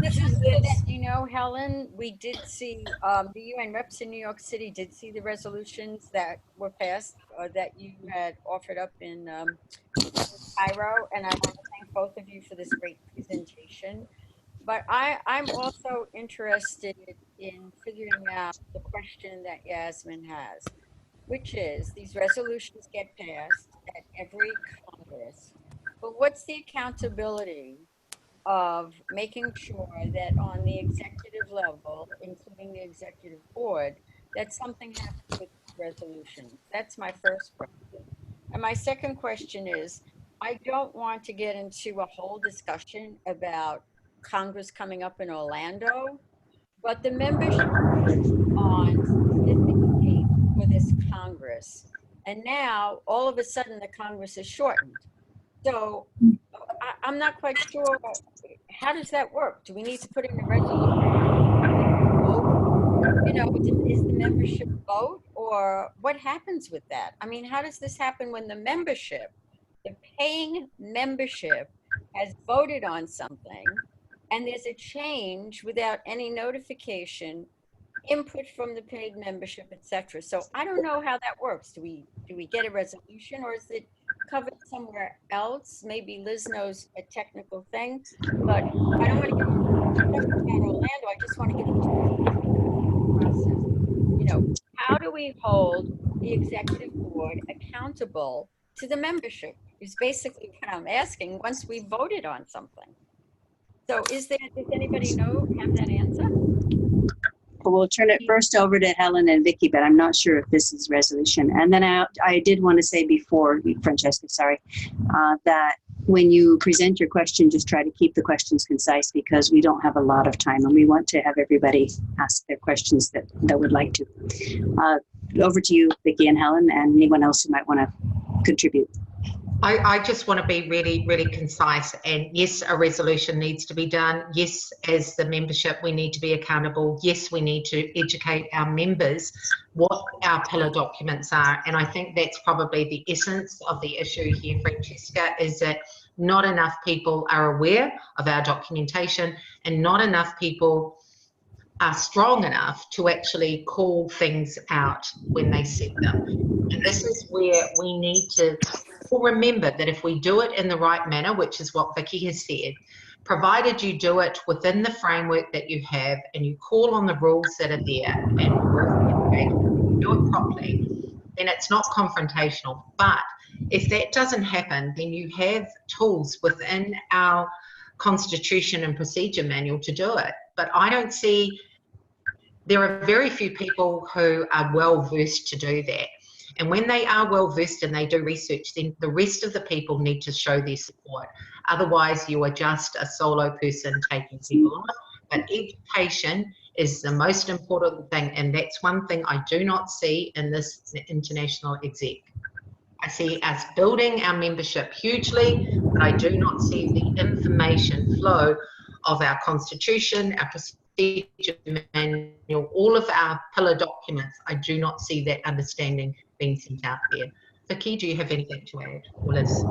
Speaker 5: This is that, you know, Helen, we did see, the UN reps in New York City did see the resolutions that were passed, that you had offered up in Cairo, and I want to thank both of you for this great presentation. But I'm also interested in figuring out the question that Yasmin has, which is these resolutions get passed at every Congress, but what's the accountability of making sure that on the executive level, including the executive board, that something happens with resolutions? That's my first question. And my second question is, I don't want to get into a whole discussion about Congress coming up in Orlando, but the membership on specific date for this Congress. And now, all of a sudden, the Congress is shortened. So I'm not quite sure, how does that work? Do we need to put in a resolution? You know, is the membership vote, or what happens with that? I mean, how does this happen when the membership, the paying membership, has voted on something and there's a change without any notification, input from the paid membership, etc.? So I don't know how that works. Do we get a resolution, or is it covered somewhere else? Maybe Liz knows a technical thing, but I don't want to get into about Orlando. I just want to get into the process. You know, how do we hold the executive board accountable to the membership is basically what I'm asking once we voted on something. So does anybody have that answer?
Speaker 2: We'll turn it first over to Helen and Vicky, but I'm not sure if this is resolution. And then I did want to say before, Francesca, sorry, that when you present your question, just try to keep the questions concise, because we don't have a lot of time and we want to have everybody ask their questions that would like to. Over to you, Vicky and Helen, and anyone else who might want to contribute.
Speaker 3: I just want to be really, really concise. And yes, a resolution needs to be done. Yes, as the membership, we need to be accountable. Yes, we need to educate our members what our pillar documents are. And I think that's probably the essence of the issue here, Francesca, is that not enough people are aware of our documentation, and not enough people are strong enough to actually call things out when they see them. And this is where we need to Well, remember that if we do it in the right manner, which is what Vicky has said, provided you do it within the framework that you have and you call on the rules that are there and you do it properly, then it's not confrontational. But if that doesn't happen, then you have tools within our constitution and procedure manual to do it. But I don't see, there are very few people who are well versed to do that. And when they are well versed and they do research, then the rest of the people need to show their support. Otherwise, you are just a solo person taking people on. But education is the most important thing, and that's one thing I do not see in this international exec. I see us building our membership hugely, but I do not see the information flow of our constitution, our procedure manual, all of our pillar documents. I do not see that understanding being sent out there. Vicky, do you have anything to add? Or Liz?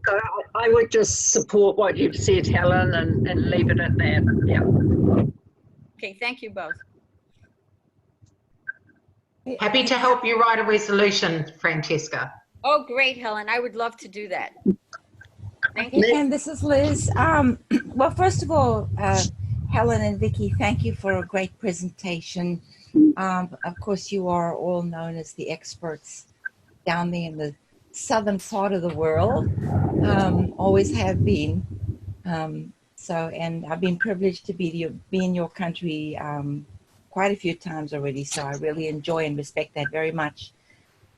Speaker 4: So I would just support what you've said, Helen, and leave it at that. Yeah.
Speaker 5: Okay, thank you both.
Speaker 3: Happy to help you write a resolution, Francesca.
Speaker 5: Oh, great, Helen. I would love to do that. Thank
Speaker 6: Okay,
Speaker 5: you.
Speaker 6: and this is Liz. Well, first of all, Helen and Vicky, thank you for a great presentation. Of course, you are all known as the experts down there in the southern part of the world, always have been. And I've been privileged to be in your country quite a few times already, so I really enjoy and respect that very much.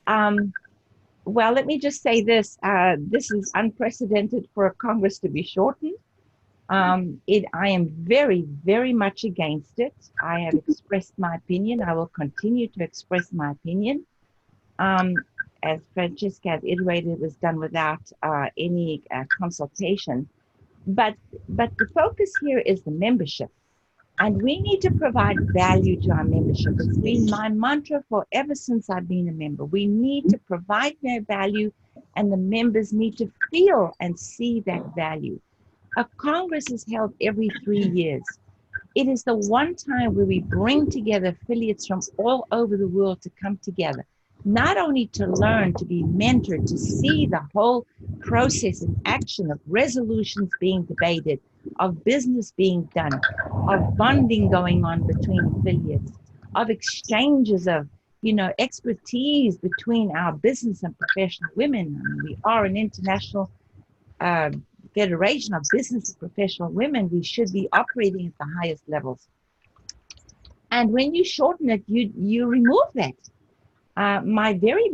Speaker 6: Well, let me just say this. This is unprecedented for a Congress to be shortened. I am very, very much against it. I have expressed my opinion. I will continue to express my opinion. As Francesca has iterated, it was done without any consultation. But the focus here is the membership. And we need to provide value to our membership. It's been my mantra forever since I've been a member. We need to provide their value, and the members need to feel and see that value. A Congress is held every 3 years. It is the one time where we bring together affiliates from all over the world to come together, not only to learn, to be mentored, to see the whole process in action of resolutions being debated, of business being done, of bonding going on between affiliates, of exchanges of, expertise between our business and professional women. I mean, we are an international federation of business and professional women. We should be operating at the highest levels. And when you shorten it, you remove that. My very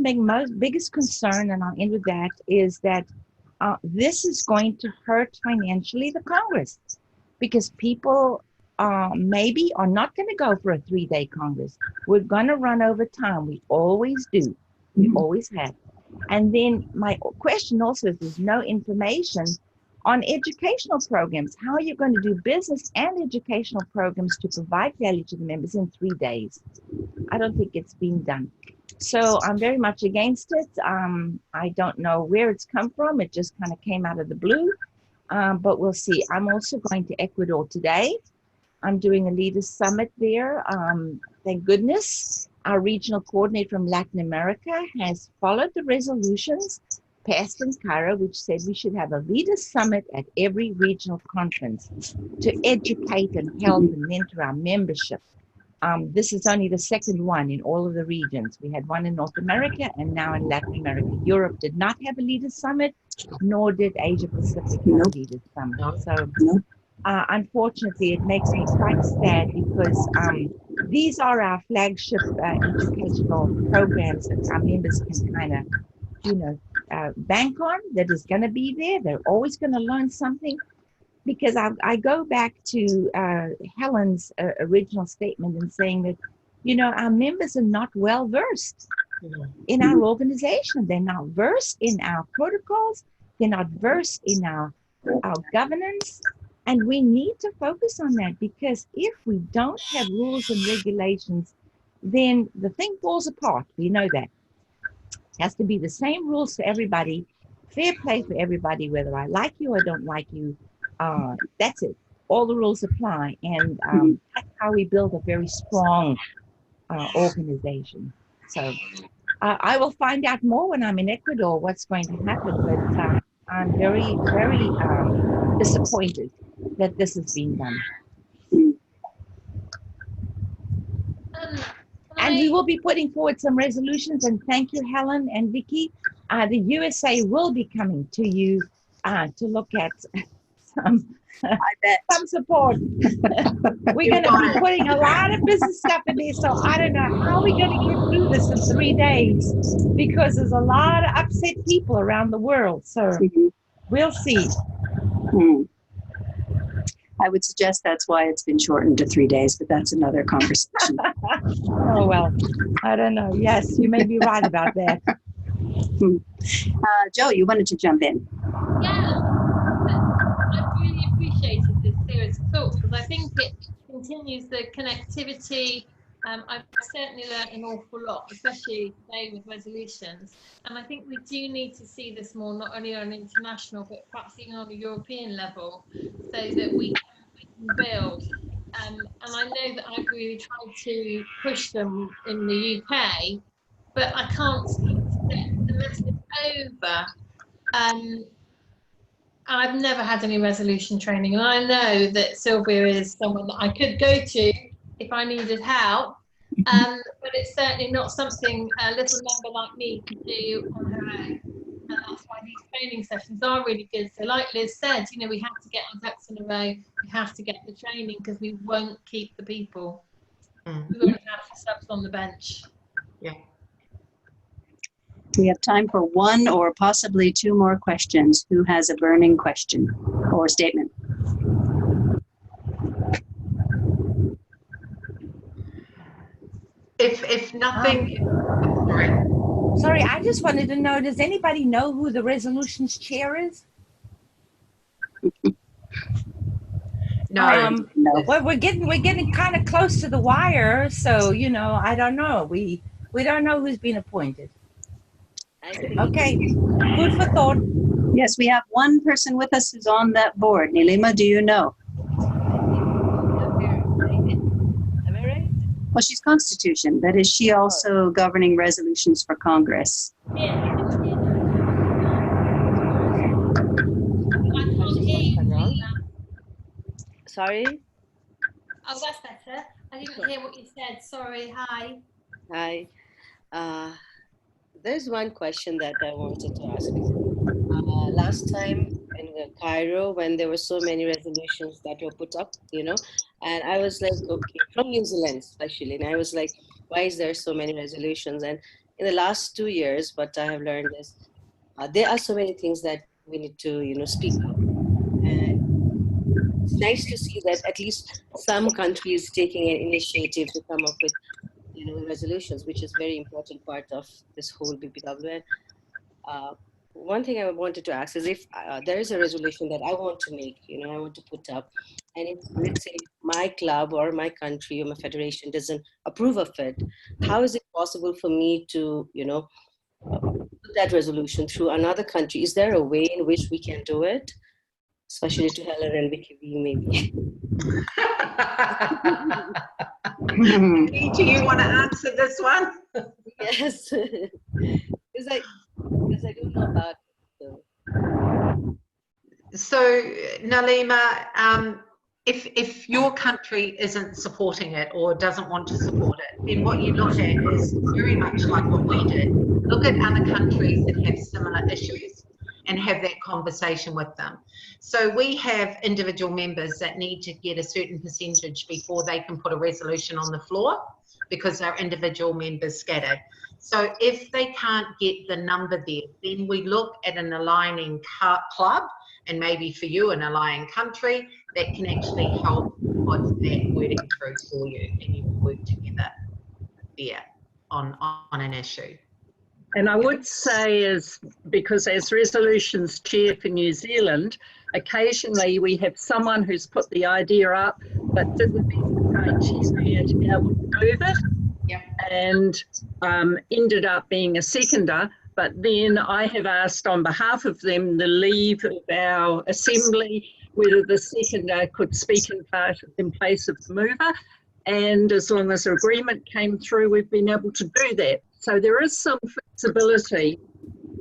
Speaker 6: biggest concern, and I'll end with that, is that this is going to hurt financially the Congress, because people maybe are not going to go for a 3-day Congress. We're going to run over time. We always do. We always have. And then my question also is, there's no information on educational programs. How are you going to do business and educational programs to provide value to the members in 3 days? I don't think it's being done. So I'm very much against it. I don't know where it's come from. It just kind of came out of the blue, but we'll see. I'm also going to Ecuador today. I'm doing a leaders summit there. Thank goodness. Our regional coordinator from Latin America has followed the resolutions passed in Cairo, which said we should have a leaders summit at every regional conference to educate and help and mentor our membership. This is only the second one in all of the regions. We had one in North America and now in Latin America. Europe did not have a leaders summit, nor did Asia Pacific have a leaders summit. So unfortunately, it makes me quite sad, because these are our flagship educational programs that our members can kind of, bank on, that is going to be there. They're always going to learn something. Because I go back to Helen's original statement in saying that, our members are not well versed in our organization. They're not versed in our protocols. They're not versed in our governance. And we need to focus on that, because if we don't have rules and regulations, then the thing falls apart. We know that. It has to be the same rules for everybody, fair play for everybody, whether I like you or don't like you. That's it. All the rules apply, and that's how we build a very strong organization. So I will find out more when I'm in Ecuador what's going to happen, but I'm very, very disappointed that this has been done. And we will be putting forward some resolutions, and thank you, Helen and Vicky. The USA will be coming to you to look at some support. We're going to be putting a lot of business stuff in there, so I don't know how we're going to get through this in 3 days, because there's a lot of upset people around the world, so we'll see.
Speaker 2: I would suggest that's why it's been shortened to 3 days, but that's another conversation.
Speaker 6: Oh, well, I don't know. Yes, you may be right about that.
Speaker 2: Joe, you wanted to jump in.
Speaker 7: Yeah, I really appreciated this series of talks because I think it continues the connectivity. I've certainly learned an awful lot, especially today with resolutions. And I think we do need to see this more, not only on an international, but perhaps even on a European level, so that we can build. And I know that I've really tried to push them in the UK, but I can't seem to get the message over. I've never had any resolution training, and I know that Sylvia is someone that I could go to if I needed help, but it's certainly not something a little member like me can do on her own, and that's why these training sessions are really good. So like Liz said, you know, we have to get our ducks in a row, we have to get the training, because we won't keep the people. We won't have the subs on the bench.
Speaker 3: Yeah.
Speaker 2: We have time for 1 or possibly 2 more questions. Who has a burning question or statement?
Speaker 3: If nothing,
Speaker 6: Sorry, I just wanted to know, does anybody know who the resolutions chair is?
Speaker 3: no.
Speaker 2: No.
Speaker 6: Well, we're getting kind of close to the wire, so you know, I don't know. We don't know who's been appointed. Okay, food for thought.
Speaker 2: Yes, we have one person with us who's on that board. Nilima, do you know?
Speaker 8: Am I right?
Speaker 2: Well, she's Constitution, but is she also governing resolutions for Congress?
Speaker 7: I can't hear you.
Speaker 8: Sorry.
Speaker 7: Oh, that's better. I didn't hear what you said. Sorry. Hi.
Speaker 8: Hi. There's one question that I wanted to ask. Last time in Cairo, when there were so many resolutions that were put up, you know, and I was like, okay, from New Zealand especially, and I was like, why is there so many resolutions? And in the last 2 years, what I have learned is there are so many things that we need to, you know, speak up. And it's nice to see that at least some countries taking an initiative to come up with, you know, resolutions, which is very important part of this whole BPWN. One thing I wanted to ask is if there is a resolution that I want to make, you know, I want to put up, and if, let's say, my club or my country or my federation doesn't approve of it, how is it possible for me to, you know, put that resolution through another country? Is there a way in which we can do it? Especially to Hellen and Vicky, maybe.
Speaker 3: Do you want to answer this one?
Speaker 8: Yes, because I don't know about it.
Speaker 3: So, Nalima, if your country isn't supporting it or doesn't want to support it, then what you look at is very much like what we did. Look at other countries that have similar issues and have that conversation with them. So we have individual members that need to get a certain percentage before they can put a resolution on the floor, because our individual members scattered. So if they can't get the number there, then we look at an aligning club, and maybe for you an aligning country that can actually help put that wording through for you, and you work together there on an issue.
Speaker 4: And I would say, is because as resolutions chair for New Zealand, occasionally we have someone who's put the idea up but didn't meet the criteria to be able to move it, and ended up being a seconder. But then I have asked on behalf of them the leave of our assembly whether the seconder could speak in place of the mover. And as long as agreement came through, we've been able to do that. So there is some flexibility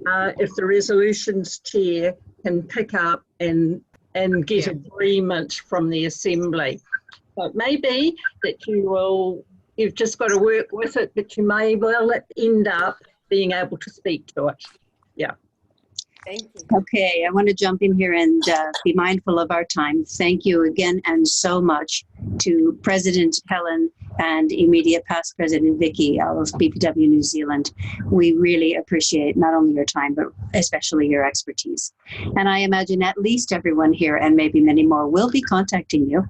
Speaker 4: if the resolutions chair can pick up and get agreement from the Assembly. So it may be that you've just got to work with it, but you may well end up being able to speak to it. Yeah.
Speaker 5: Thank you.
Speaker 2: Okay, I want to jump in here and be mindful of our time. Thank you again and so much to President Hellen and immediate past President Vicky of BPW New Zealand. We really appreciate not only your time, but especially your expertise. And I imagine at least everyone here, and maybe many more, will be contacting you.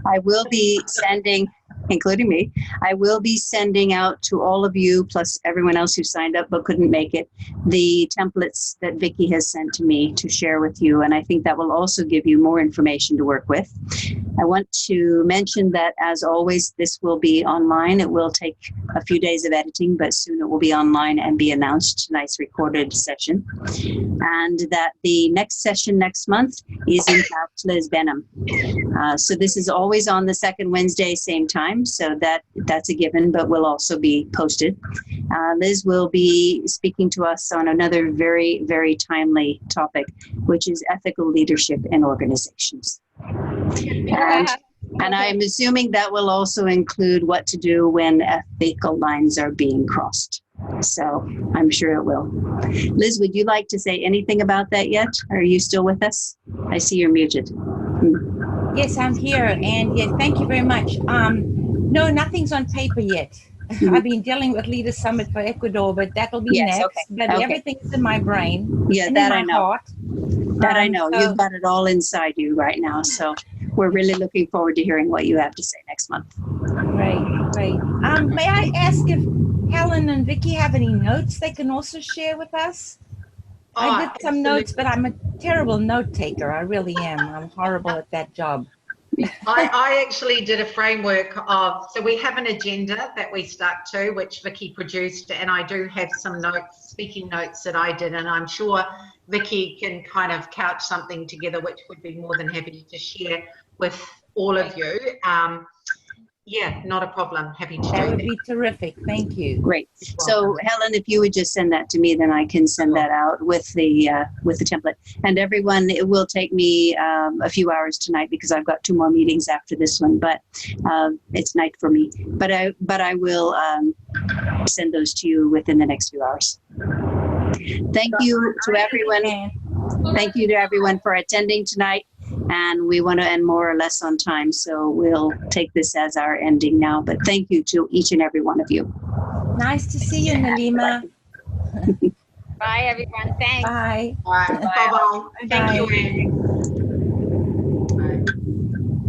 Speaker 2: I will be sending, including me, I will be sending out to all of you, plus everyone else who signed up but couldn't make it, the templates that Vicky has sent to me to share with you. And I think that will also give you more information to work with. I want to mention that, as always, this will be online. It will take a few days of editing, but soon it will be online and be announced, tonight's recorded session. And that the next session next month is in fact Lisbonum. So this is always on the second Wednesday, same time. So that's a given, but will also be posted. Liz will be speaking to us on another very, very timely topic, which is ethical leadership in organizations. And I'm assuming that will also include what to do when ethical lines are being crossed. So I'm sure it will. Liz, would you like to say anything about that yet? Are you still with us? I see you're muted.
Speaker 6: Yes, I'm here. And yes, thank you very much. No, nothing's on paper yet. I've been dealing with Leader Summit for Ecuador, but that'll be next.
Speaker 2: Okay.
Speaker 6: But everything's in my brain.
Speaker 2: Yeah,
Speaker 6: and
Speaker 2: that
Speaker 6: in
Speaker 2: I
Speaker 6: my
Speaker 2: know.
Speaker 6: Heart.
Speaker 2: That I know.
Speaker 6: So,
Speaker 2: You've got it all inside you right now. So we're really looking forward to hearing what you have to say next month.
Speaker 6: Great. May I ask if Helen and Vicky have any notes they can also share with us? I did some notes, but I'm a terrible note taker. I really am. I'm horrible at that job.
Speaker 3: I actually did a framework of, so we have an agenda that we stuck to, which Vicky produced, and I do have some notes, speaking notes that I did, and I'm sure Vicky can kind of couch something together, which would be more than happy to share with all of you. Yeah, not a problem. Happy to do that.
Speaker 6: That would be terrific. Thank you.
Speaker 2: Great. So Helen, if you would just send that to me, then I can send that out with the template. And everyone, it will take me a few hours tonight because I've got 2 more meetings after this one. But it's night for me. But I will send those to you within the next few hours. Thank you to everyone. Thank you to everyone for attending tonight. And we want to end more or less on time, so we'll take this as our ending now. But thank you to each and every one of you.
Speaker 6: Nice to see you, Nalima.
Speaker 5: Bye, everyone. Thanks.
Speaker 6: Bye.
Speaker 3: Bye. Bye-bye. Thank you, Anne.